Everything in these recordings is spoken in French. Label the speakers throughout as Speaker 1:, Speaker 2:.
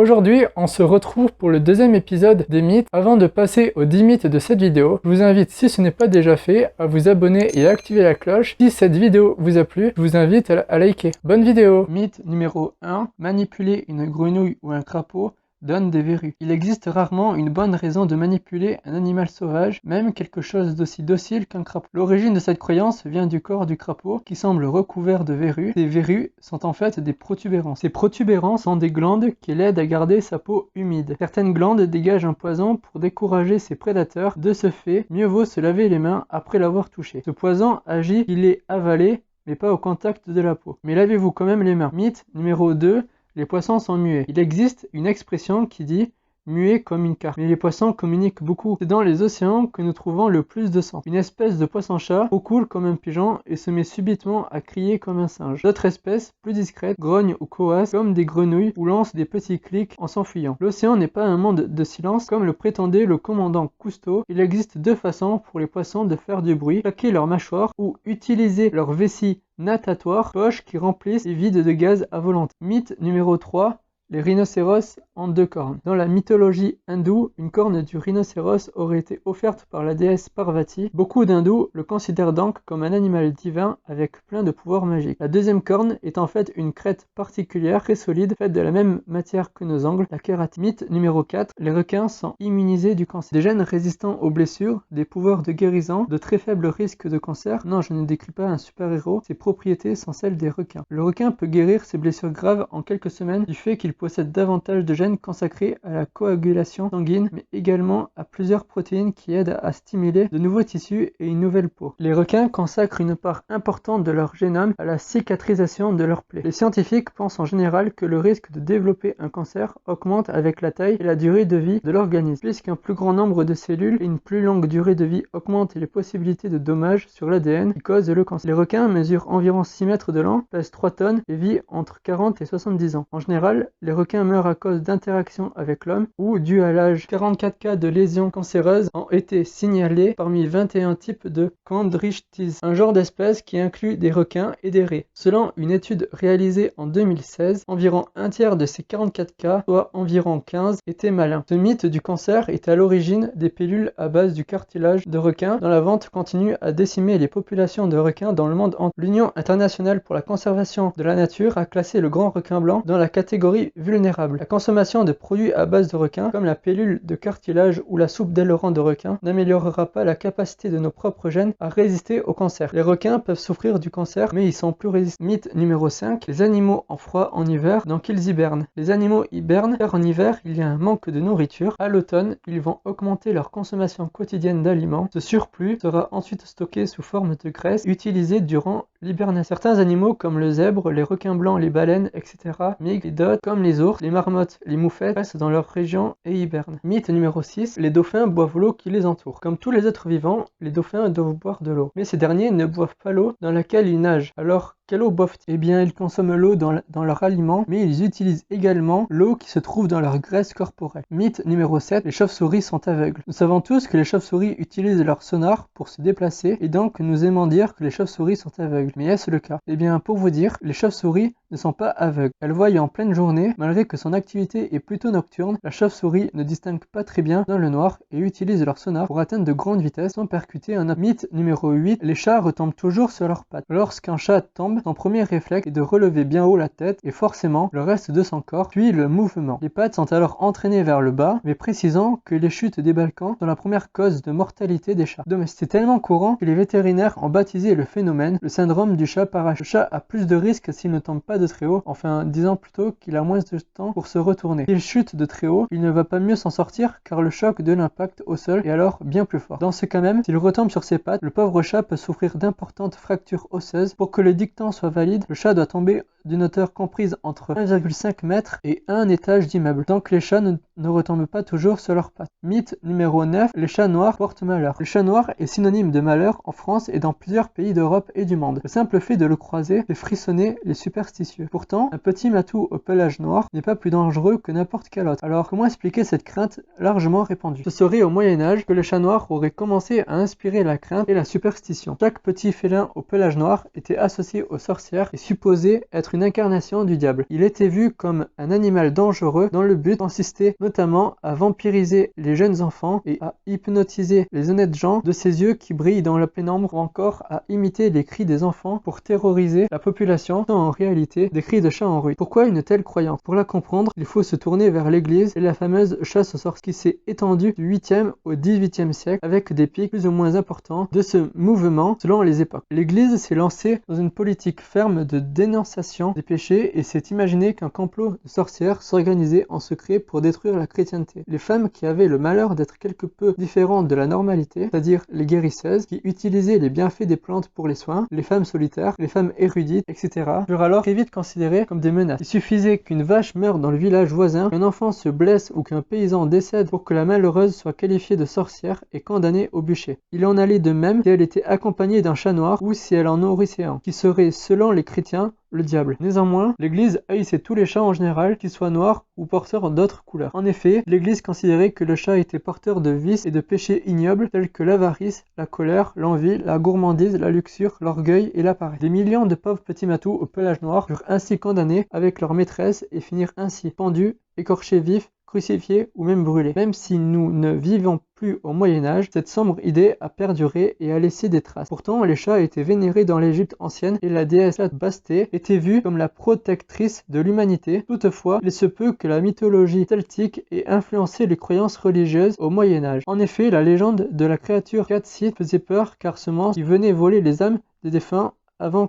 Speaker 1: Aujourd'hui, on se retrouve pour le deuxième épisode des mythes. Avant de passer aux 10 mythes de cette vidéo, je vous invite, si ce n'est pas déjà fait, à vous abonner et à activer la cloche. Si cette vidéo vous a plu, je vous invite à liker. Bonne vidéo! Mythe numéro 1. Manipuler une grenouille ou un crapaud donne des verrues. Il existe rarement une bonne raison de manipuler un animal sauvage, même quelque chose d'aussi docile qu'un crapaud. L'origine de cette croyance vient du corps du crapaud, qui semble recouvert de verrues. Ces verrues sont en fait des protubérances. Ces protubérances sont des glandes qui l'aident à garder sa peau humide. Certaines glandes dégagent un poison pour décourager ses prédateurs. De ce fait, mieux vaut se laver les mains après l'avoir touché. Ce poison agit s'il est avalé, mais pas au contact de la peau. Mais lavez-vous quand même les mains. Mythe numéro 2. Les poissons sont muets. Il existe une expression qui dit « muet comme une carpe ». Mais les poissons communiquent beaucoup. C'est dans les océans que nous trouvons le plus de sang. Une espèce de poisson-chat coule comme un pigeon et se met subitement à crier comme un singe. D'autres espèces, plus discrètes, grognent ou coassent comme des grenouilles ou lancent des petits clics en s'enfuyant. L'océan n'est pas un monde de silence comme le prétendait le commandant Cousteau. Il existe deux façons pour les poissons de faire du bruit, claquer leur mâchoire ou utiliser leur vessie natatoire, poche qui remplissent et vident de gaz à volonté. Mythe numéro 3. Les rhinocéros ont deux cornes. Dans la mythologie hindoue, une corne du rhinocéros aurait été offerte par la déesse Parvati. Beaucoup d'hindous le considèrent donc comme un animal divin avec plein de pouvoirs magiques. La deuxième corne est en fait une crête particulière, très solide, faite de la même matière que nos ongles, la kératine. Mythe numéro 4. Les requins sont immunisés du cancer. Des gènes résistants aux blessures, des pouvoirs de guérison, de très faibles risques de cancer. Non, je ne décris pas un super-héros, ses propriétés sont celles des requins. Le requin peut guérir ses blessures graves en quelques semaines du fait qu'il possède davantage de gènes consacrés à la coagulation sanguine, mais également à plusieurs protéines qui aident à stimuler de nouveaux tissus et une nouvelle peau. Les requins consacrent une part importante de leur génome à la cicatrisation de leurs plaies. Les scientifiques pensent en général que le risque de développer un cancer augmente avec la taille et la durée de vie de l'organisme, puisqu'un plus grand nombre de cellules et une plus longue durée de vie augmentent les possibilités de dommages sur l'ADN qui causent le cancer. Les requins mesurent environ 6 mètres de long, pèsent 3 tonnes et vivent entre 40 et 70 ans. En général, les requins meurent à cause d'interactions avec l'homme ou dû à l'âge. 44 cas de lésions cancéreuses ont été signalés parmi 21 types de chondrichthyes, un genre d'espèce qui inclut des requins et des raies. Selon une étude réalisée en 2016, environ un tiers de ces 44 cas, soit environ 15, étaient malins. Ce mythe du cancer est à l'origine des pilules à base du cartilage de requin dont la vente continue à décimer les populations de requins dans le monde entier. L'Union internationale pour la conservation de la nature a classé le grand requin blanc dans la catégorie vulnérable. La consommation de produits à base de requin, comme la pilule de cartilage ou la soupe d'aileron de requin, n'améliorera pas la capacité de nos propres gènes à résister au cancer. Les requins peuvent souffrir du cancer, mais ils sont plus résistants. Mythe numéro 5. Les animaux ont froid en hiver, donc ils hibernent. Les animaux hibernent car en hiver, il y a un manque de nourriture. À l'automne, ils vont augmenter leur consommation quotidienne d'aliments. Ce surplus sera ensuite stocké sous forme de graisse, utilisé durant l'hibernation. Certains animaux, comme le zèbre, les requins blancs, les baleines, etc., migrent, les dots, comme les ours, les marmottes, les moufettes, restent dans leur région et hibernent. Mythe numéro 6. Les dauphins boivent l'eau qui les entoure. Comme tous les êtres vivants, les dauphins doivent boire de l'eau. Mais ces derniers ne boivent pas l'eau dans laquelle ils nagent. Alors, quelle eau boivent-ils? Eh bien, ils consomment l'eau dans leur aliment, mais ils utilisent également l'eau qui se trouve dans leur graisse corporelle. Mythe numéro 7. Les chauves-souris sont aveugles. Nous savons tous que les chauves-souris utilisent leur sonar pour se déplacer, et donc nous aimons dire que les chauves-souris sont aveugles. Mais est-ce le cas? Eh bien, pour vous dire, les chauves-souris ne sont pas aveugles. Elles voient en pleine journée, malgré que son activité est plutôt nocturne. La chauve-souris ne distingue pas très bien dans le noir et utilise leur sonar pour atteindre de grandes vitesses sans percuter un objet. Mythe numéro 8. Les chats retombent toujours sur leurs pattes. Lorsqu'un chat tombe, son premier réflexe est de relever bien haut la tête et forcément le reste de son corps suit le mouvement. Les pattes sont alors entraînées vers le bas, mais précisons que les chutes des balcons sont la première cause de mortalité des chats. C'est tellement courant que les vétérinaires ont baptisé le phénomène le syndrome du chat parachute. Le chat a plus de risques s'il ne tombe pas de très haut, enfin disons plutôt qu'il a moins de temps pour se retourner. S'il chute de très haut, il ne va pas mieux s'en sortir car le choc de l'impact au sol est alors bien plus fort. Dans ce cas même, s'il retombe sur ses pattes, le pauvre chat peut souffrir d'importantes fractures osseuses. Pour que le dicton soit valide, le chat doit tomber d'une hauteur comprise entre 1,5 m et un étage d'immeuble. Donc les chats ne retombent pas toujours sur leurs pattes. Mythe numéro 9. Les chats noirs portent malheur. Le chat noir est synonyme de malheur en France et dans plusieurs pays d'Europe et du monde. Le simple fait de le croiser fait frissonner les superstitieux. Pourtant, un petit matou au pelage noir n'est pas plus dangereux que n'importe quel autre. Alors comment expliquer cette crainte largement répandue? Ce serait au Moyen-Âge que le chat noir aurait commencé à inspirer la crainte et la superstition. Chaque petit félin au pelage noir était associé aux sorcières et supposé être être une incarnation du diable. Il était vu comme un animal dangereux dont le but consistait notamment à vampiriser les jeunes enfants et à hypnotiser les honnêtes gens de ses yeux qui brillent dans la pénombre, ou encore à imiter les cris des enfants pour terroriser la population, sans en réalité des cris de chats en rue. Pourquoi une telle croyance? Pour la comprendre, il faut se tourner vers l'église et la fameuse chasse aux sorciers qui s'est étendue du 8e au 18e siècle avec des pics plus ou moins importants de ce mouvement selon les époques. L'église s'est lancée dans une politique ferme de dénonciation des péchés et s'est imaginé qu'un complot de sorcières s'organisait en secret pour détruire la chrétienté. Les femmes qui avaient le malheur d'être quelque peu différentes de la normalité, c'est-à-dire les guérisseuses, qui utilisaient les bienfaits des plantes pour les soins, les femmes solitaires, les femmes érudites, etc., furent alors très vite considérées comme des menaces. Il suffisait qu'une vache meure dans le village voisin, qu'un enfant se blesse ou qu'un paysan décède pour que la malheureuse soit qualifiée de sorcière et condamnée au bûcher. Il en allait de même si elle était accompagnée d'un chat noir ou si elle en nourrissait un, qui serait, selon les chrétiens, le diable. Néanmoins, l'Église haïssait tous les chats en général, qu'ils soient noirs ou porteurs d'autres couleurs. En effet, l'Église considérait que le chat était porteur de vices et de péchés ignobles tels que l'avarice, la colère, l'envie, la gourmandise, la luxure, l'orgueil et la paresse. Des millions de pauvres petits matous au pelage noir furent ainsi condamnés avec leur maîtresse et finirent ainsi pendus, écorchés vifs, crucifiés ou même brûlés. Même si nous ne vivons plus au Moyen-Âge, cette sombre idée a perduré et a laissé des traces. Pourtant, les chats étaient vénérés dans l'Égypte ancienne et la déesse Basté était vue comme la protectrice de l'humanité. Toutefois, il se peut que la mythologie celtique ait influencé les croyances religieuses au Moyen-Âge. En effet, la légende de la créature Catsit faisait peur car ce monstre qui venait voler les âmes des défunts avant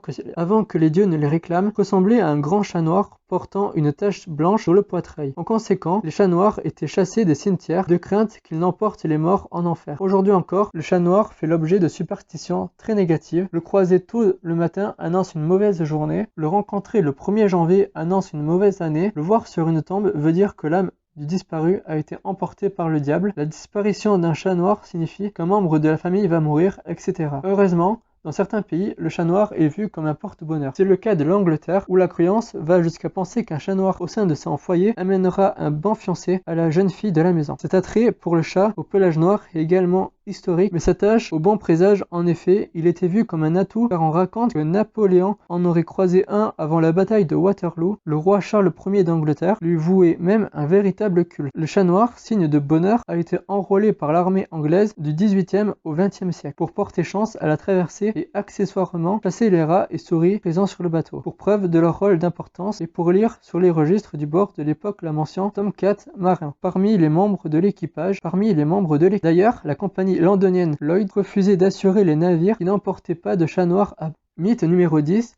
Speaker 1: que les dieux ne les réclament, ressemblait à un grand chat noir portant une tache blanche sur le poitrail. En conséquent, les chats noirs étaient chassés des cimetières de crainte qu'ils n'emportent les morts en enfer. Aujourd'hui encore, le chat noir fait l'objet de superstitions très négatives. Le croiser tôt le matin annonce une mauvaise journée. Le rencontrer le 1er janvier annonce une mauvaise année. Le voir sur une tombe veut dire que l'âme du disparu a été emporté par le diable. La disparition d'un chat noir signifie qu'un membre de la famille va mourir, etc. Heureusement, dans certains pays, le chat noir est vu comme un porte-bonheur. C'est le cas de l'Angleterre où la croyance va jusqu'à penser qu'un chat noir au sein de son foyer amènera un bon fiancé à la jeune fille de la maison. Cet attrait pour le chat au pelage noir est également historique, mais s'attache au bon présage. En effet, il était vu comme un atout car on raconte que Napoléon en aurait croisé un avant la bataille de Waterloo. Le roi Charles Ier d'Angleterre lui vouait même un véritable culte. Le chat noir, signe de bonheur, a été enrôlé par l'armée anglaise du 18e au 20e siècle pour porter chance à la traversée et accessoirement chasser les rats et souris présents sur le bateau, pour preuve de leur rôle d'importance et pour lire sur les registres du bord de l'époque la mention Tomcat marin parmi les membres de l'équipage. D'ailleurs, la compagnie londonienne Lloyd refusait d'assurer les navires qui n'emportaient pas de chat noir à mythe numéro 10.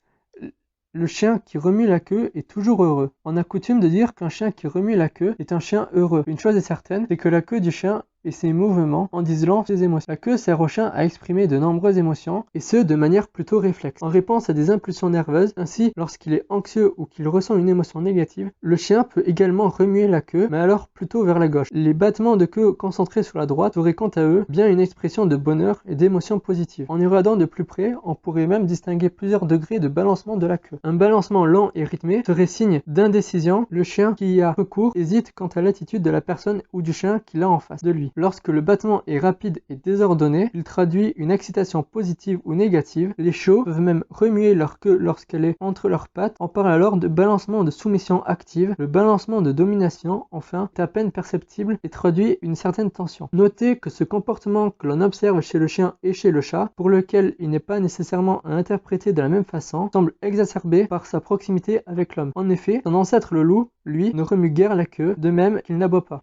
Speaker 1: Le chien qui remue la queue est toujours heureux. On a coutume de dire qu'un chien qui remue la queue est un chien heureux. Une chose est certaine, c'est que la queue du chien et ses mouvements en disent long ses émotions. La queue sert au chien à exprimer de nombreuses émotions, et ce de manière plutôt réflexe. En réponse à des impulsions nerveuses, ainsi lorsqu'il est anxieux ou qu'il ressent une émotion négative, le chien peut également remuer la queue, mais alors plutôt vers la gauche. Les battements de queue concentrés sur la droite seraient quant à eux bien une expression de bonheur et d'émotion positive. En y regardant de plus près, on pourrait même distinguer plusieurs degrés de balancement de la queue. Un balancement lent et rythmé serait signe d'indécision. Le chien qui y a recours hésite quant à l'attitude de la personne ou du chien qui l'a en face de lui. Lorsque le battement est rapide et désordonné, il traduit une excitation positive ou négative. Les chiots peuvent même remuer leur queue lorsqu'elle est entre leurs pattes. On parle alors de balancement de soumission active. Le balancement de domination, enfin, est à peine perceptible et traduit une certaine tension. Notez que ce comportement que l'on observe chez le chien et chez le chat, pour lequel il n'est pas nécessairement à interpréter de la même façon, semble exacerbé par sa proximité avec l'homme. En effet, son ancêtre le loup, lui, ne remue guère la queue, de même qu'il n'aboie pas.